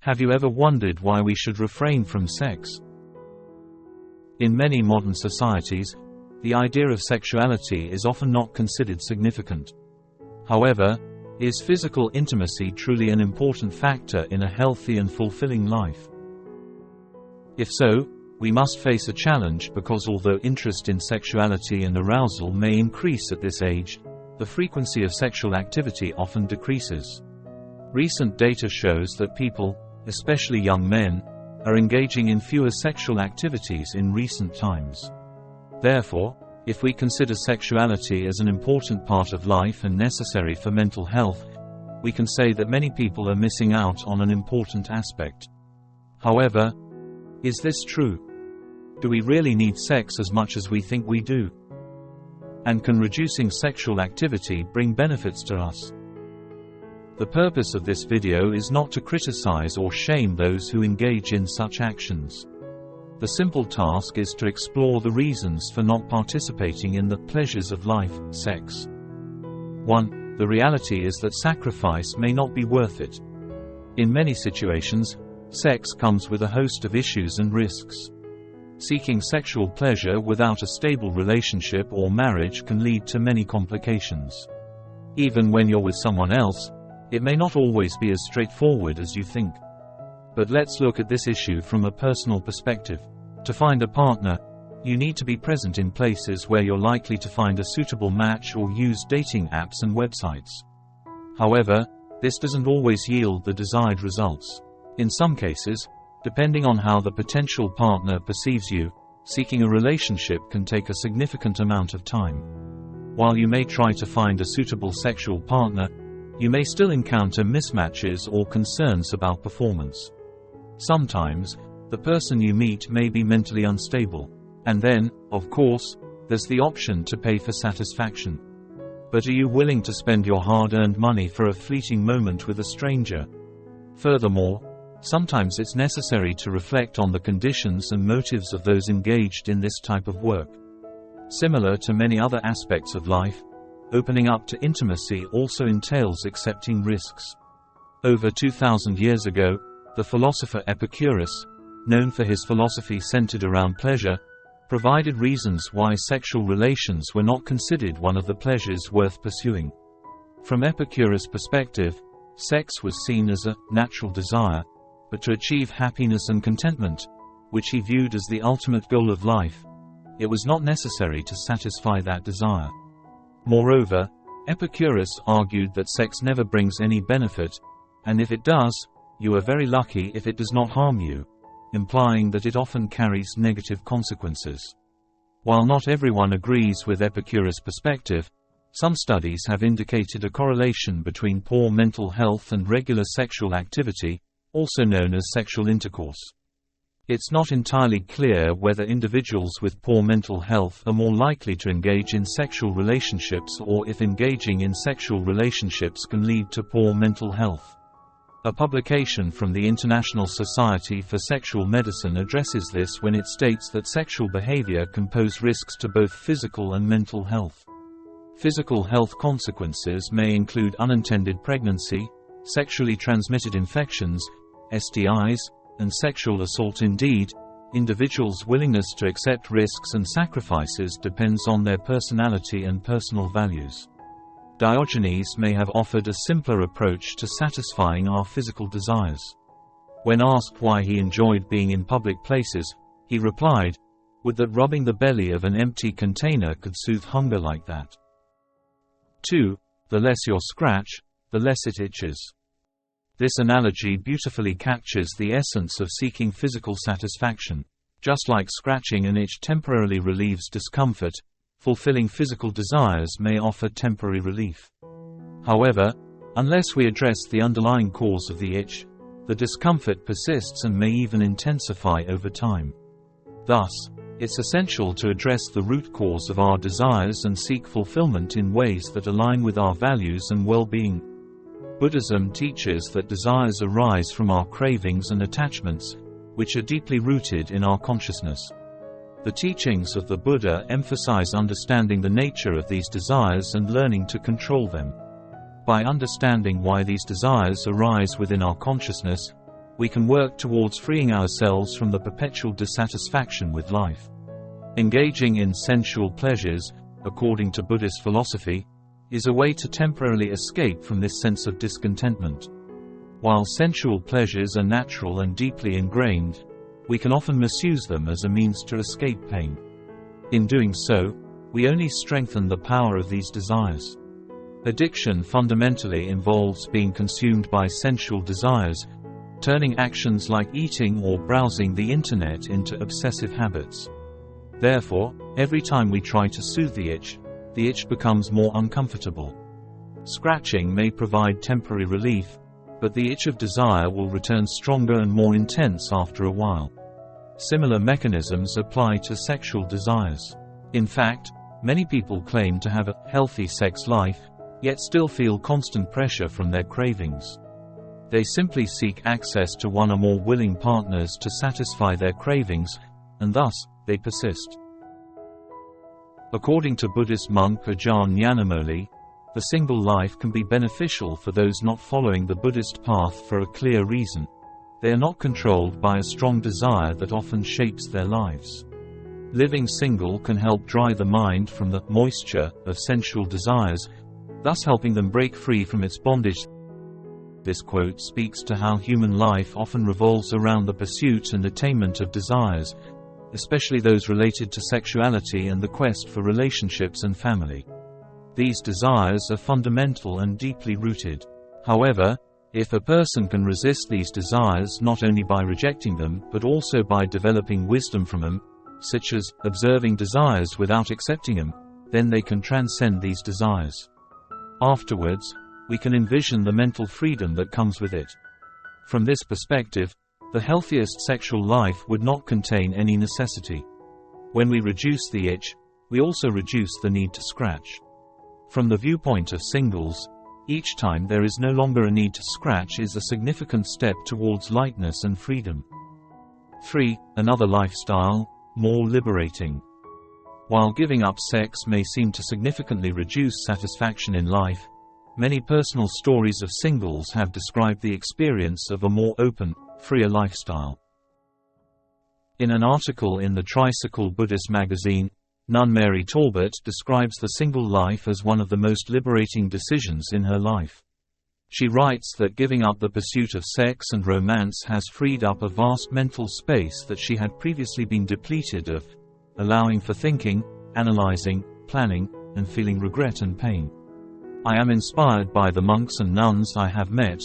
Have you ever wondered why we should refrain from sex? In many modern societies, the idea of sexuality is often not considered significant. However, is physical intimacy truly an important factor in a healthy and fulfilling life? If so, we must face a challenge because although interest in sexuality and arousal may increase at this age, the frequency of sexual activity often decreases. Recent data shows that people, especially young men, are engaging in fewer sexual activities in recent times. Therefore, if we consider sexuality as an important part of life and necessary for mental health, we can say that many people are missing out on an important aspect. However, is this true? Do we really need sex as much as we think we do? And can reducing sexual activity bring benefits to us? The purpose of this video is not to criticize or shame those who engage in such actions. The simple task is to explore the reasons for not participating in the pleasures of life, sex. 1. The reality is that sacrifice may not be worth it. In many situations, sex comes with a host of issues and risks. Seeking sexual pleasure without a stable relationship or marriage can lead to many complications. Even when you're with someone else, it may not always be as straightforward as you think. But let's look at this issue from a personal perspective. To find a partner, you need to be present in places where you're likely to find a suitable match or use dating apps and websites. However, this doesn't always yield the desired results. In some cases, depending on how the potential partner perceives you, seeking a relationship can take a significant amount of time. While you may try to find a suitable sexual partner, you may still encounter mismatches or concerns about performance. Sometimes, the person you meet may be mentally unstable. And then, of course, there's the option to pay for satisfaction. But are you willing to spend your hard-earned money for a fleeting moment with a stranger? Furthermore, sometimes it's necessary to reflect on the conditions and motives of those engaged in this type of work. Similar to many other aspects of life, opening up to intimacy also entails accepting risks. Over 2,000 years ago, the philosopher Epicurus, known for his philosophy centered around pleasure, provided reasons why sexual relations were not considered one of the pleasures worth pursuing. From Epicurus' perspective, sex was seen as a natural desire, but to achieve happiness and contentment, which he viewed as the ultimate goal of life, it was not necessary to satisfy that desire. Moreover, Epicurus argued that sex never brings any benefit, and if it does, you are very lucky if it does not harm you, implying that it often carries negative consequences. While not everyone agrees with Epicurus' perspective, some studies have indicated a correlation between poor mental health and regular sexual activity, also known as sexual intercourse. It's not entirely clear whether individuals with poor mental health are more likely to engage in sexual relationships or if engaging in sexual relationships can lead to poor mental health. A publication from the International Society for Sexual Medicine addresses this when it states that sexual behavior can pose risks to both physical and mental health. Physical health consequences may include unintended pregnancy, sexually transmitted infections, STIs, and sexual assault. Indeed, individuals' willingness to accept risks and sacrifices depends on their personality and personal values. Diogenes may have offered a simpler approach to satisfying our physical desires. When asked why he enjoyed being in public places, he replied, "Would that rubbing the belly of an empty container could soothe hunger like that?" 2. The less your scratch, the less it itches. This analogy beautifully captures the essence of seeking physical satisfaction. Just like scratching an itch temporarily relieves discomfort, fulfilling physical desires may offer temporary relief. However, unless we address the underlying cause of the itch, the discomfort persists and may even intensify over time. Thus, it's essential to address the root cause of our desires and seek fulfillment in ways that align with our values and well-being. Buddhism teaches that desires arise from our cravings and attachments, which are deeply rooted in our consciousness. The teachings of the Buddha emphasize understanding the nature of these desires and learning to control them. By understanding why these desires arise within our consciousness, we can work towards freeing ourselves from the perpetual dissatisfaction with life. Engaging in sensual pleasures, according to Buddhist philosophy, is a way to temporarily escape from this sense of discontentment. While sensual pleasures are natural and deeply ingrained, we can often misuse them as a means to escape pain. In doing so, we only strengthen the power of these desires. Addiction fundamentally involves being consumed by sensual desires, turning actions like eating or browsing the internet into obsessive habits. Therefore, every time we try to soothe the itch becomes more uncomfortable. Scratching may provide temporary relief, but the itch of desire will return stronger and more intense after a while. Similar mechanisms apply to sexual desires. In fact, many people claim to have a healthy sex life, yet still feel constant pressure from their cravings. They simply seek access to one or more willing partners to satisfy their cravings, and thus, they persist. According to Buddhist monk Ajahn Nyanamoli, the single life can be beneficial for those not following the Buddhist path for a clear reason. They are not controlled by a strong desire that often shapes their lives. Living single can help dry the mind from the moisture of sensual desires, thus helping them break free from its bondage. This quote speaks to how human life often revolves around the pursuit and attainment of desires, especially those related to sexuality and the quest for relationships and family. These desires are fundamental and deeply rooted. However, if a person can resist these desires not only by rejecting them but also by developing wisdom from them, such as observing desires without accepting them, then they can transcend these desires. Afterwards, we can envision the mental freedom that comes with it. From this perspective, the healthiest sexual life would not contain any necessity. When we reduce the itch, we also reduce the need to scratch. From the viewpoint of singles, each time there is no longer a need to scratch is a significant step towards lightness and freedom. 3. Another lifestyle, more liberating. While giving up sex may seem to significantly reduce satisfaction in life, many personal stories of singles have described the experience of a more open, freer lifestyle. In an article in the Tricycle Buddhist magazine, nun Mary Talbot describes the single life as one of the most liberating decisions in her life. She writes that giving up the pursuit of sex and romance has freed up a vast mental space that she had previously been depleted of, allowing for thinking, analyzing, planning, and feeling regret and pain. I am inspired by the monks and nuns I have met,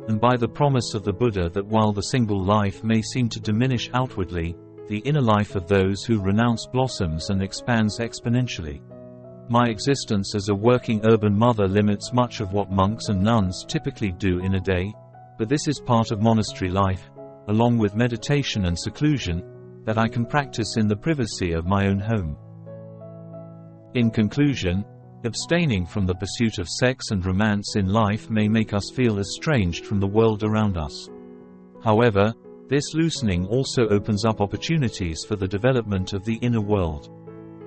and by the promise of the Buddha that while the single life may seem to diminish outwardly, the inner life of those who renounce blossoms and expands exponentially. My existence as a working urban mother limits much of what monks and nuns typically do in a day, but this is part of monastery life, along with meditation and seclusion, that I can practice in the privacy of my own home. In conclusion, abstaining from the pursuit of sex and romance in life may make us feel estranged from the world around us. However, this loosening also opens up opportunities for the development of the inner world.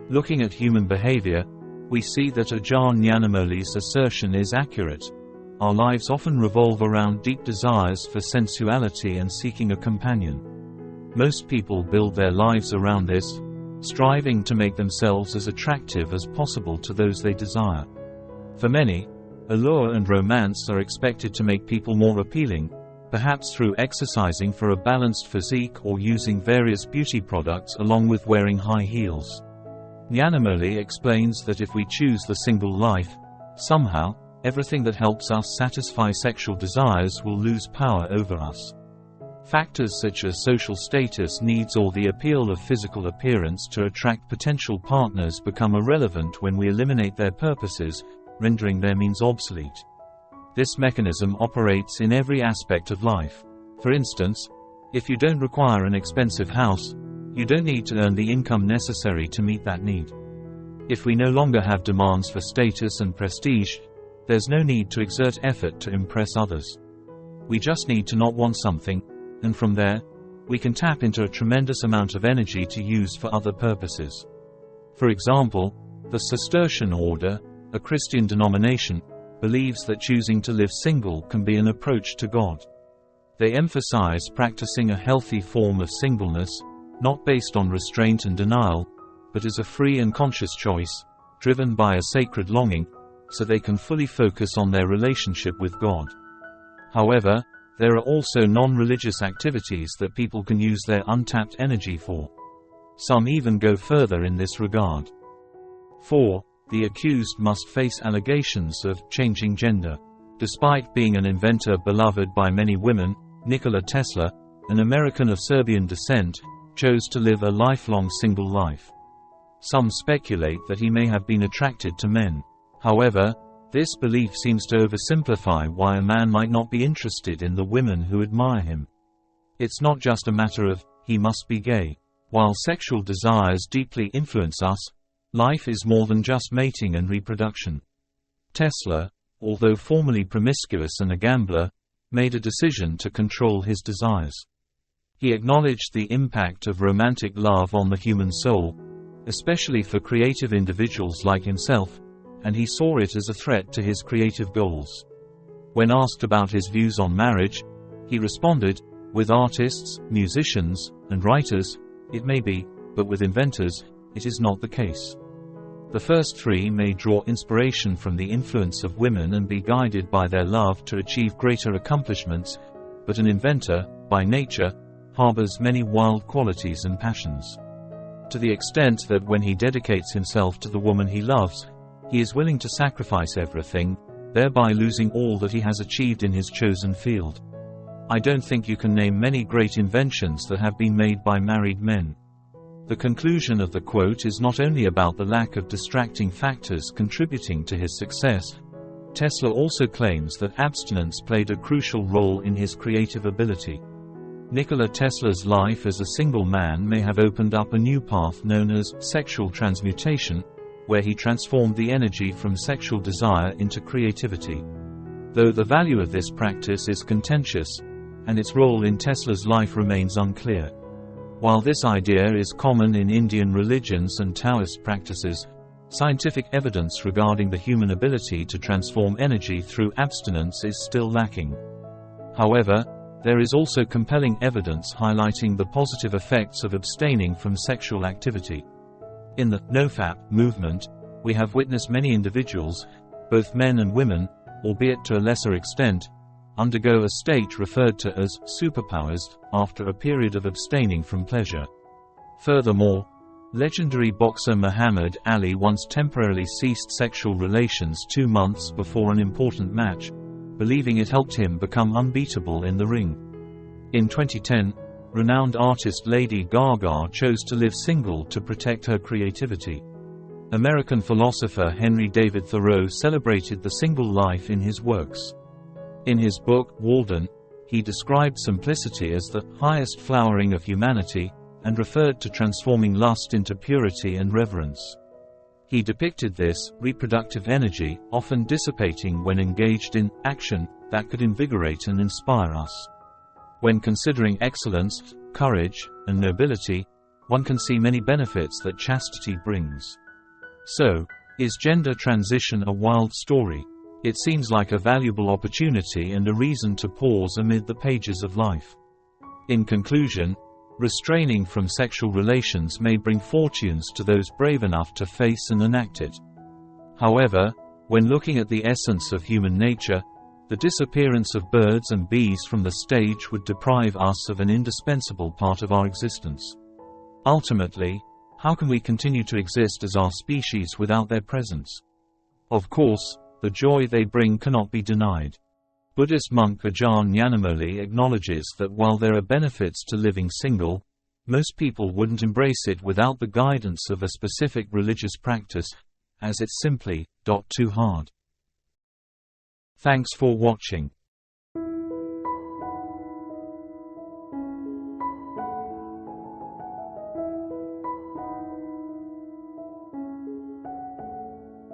Looking at human behavior, we see that Ajahn Nyanamoli's assertion is accurate. Our lives often revolve around deep desires for sensuality and seeking a companion. Most people build their lives around this, striving to make themselves as attractive as possible to those they desire. For many, allure and romance are expected to make people more appealing, perhaps through exercising for a balanced physique or using various beauty products along with wearing high heels. Nyanamoli explains that if we choose the single life, somehow, everything that helps us satisfy sexual desires will lose power over us. Factors such as social status needs or the appeal of physical appearance to attract potential partners become irrelevant when we eliminate their purposes, rendering their means obsolete. This mechanism operates in every aspect of life. For instance, if you don't require an expensive house, you don't need to earn the income necessary to meet that need. If we no longer have demands for status and prestige, there's no need to exert effort to impress others. We just need to not want something, and from there, we can tap into a tremendous amount of energy to use for other purposes. For example, the Cistercian order, a Christian denomination, believes that choosing to live single can be an approach to God. They emphasize practicing a healthy form of singleness, not based on restraint and denial, but as a free and conscious choice, driven by a sacred longing, so they can fully focus on their relationship with God. However, there are also non-religious activities that people can use their untapped energy for. Some even go further in this regard. 4. The accused must face allegations of changing gender. Despite being an inventor beloved by many women, Nikola Tesla, an American of Serbian descent, chose to live a lifelong single life. Some speculate that he may have been attracted to men. However, this belief seems to oversimplify why a man might not be interested in the women who admire him. It's not just a matter of, he must be gay. While sexual desires deeply influence us, life is more than just mating and reproduction. Tesla, although formerly promiscuous and a gambler, made a decision to control his desires. He acknowledged the impact of romantic love on the human soul, especially for creative individuals like himself, and he saw it as a threat to his creative goals. When asked about his views on marriage, he responded, "With artists, musicians, and writers, it may be, but with inventors, it is not the case." The first three may draw inspiration from the influence of women and be guided by their love to achieve greater accomplishments, but an inventor, by nature, harbors many wild qualities and passions. To the extent that when he dedicates himself to the woman he loves, he is willing to sacrifice everything, thereby losing all that he has achieved in his chosen field. I don't think you can name many great inventions that have been made by married men. The conclusion of the quote is not only about the lack of distracting factors contributing to his success. Tesla also claims that abstinence played a crucial role in his creative ability. Nikola Tesla's life as a single man may have opened up a new path known as sexual transmutation, where he transformed the energy from sexual desire into creativity. Though the value of this practice is contentious, and its role in Tesla's life remains unclear. While this idea is common in Indian religions and Taoist practices, scientific evidence regarding the human ability to transform energy through abstinence is still lacking. However, there is also compelling evidence highlighting the positive effects of abstaining from sexual activity. In the NoFap movement, we have witnessed many individuals, both men and women, albeit to a lesser extent, undergo a state referred to as superpowers after a period of abstaining from pleasure. Furthermore, legendary boxer Muhammad Ali once temporarily ceased sexual relations 2 months before an important match, believing it helped him become unbeatable in the ring. In 2010, renowned artist Lady Gaga chose to live single to protect her creativity. American philosopher Henry David Thoreau celebrated the single life in his works. In his book, Walden, he described simplicity as the highest flowering of humanity, and referred to transforming lust into purity and reverence. He depicted this reproductive energy, often dissipating when engaged in action, that could invigorate and inspire us. When considering excellence, courage, and nobility, one can see many benefits that chastity brings. So, is gender transition a wild story? It seems like a valuable opportunity and a reason to pause amid the pages of life. In conclusion, restraining from sexual relations may bring fortunes to those brave enough to face and enact it. However, when looking at the essence of human nature, the disappearance of birds and bees from the stage would deprive us of an indispensable part of our existence. Ultimately, how can we continue to exist as our species without their presence? Of course, the joy they bring cannot be denied. Buddhist monk Ajahn Nyanamoli acknowledges that while there are benefits to living single, most people wouldn't embrace it without the guidance of a specific religious practice, as it's simply too hard. Thanks for watching.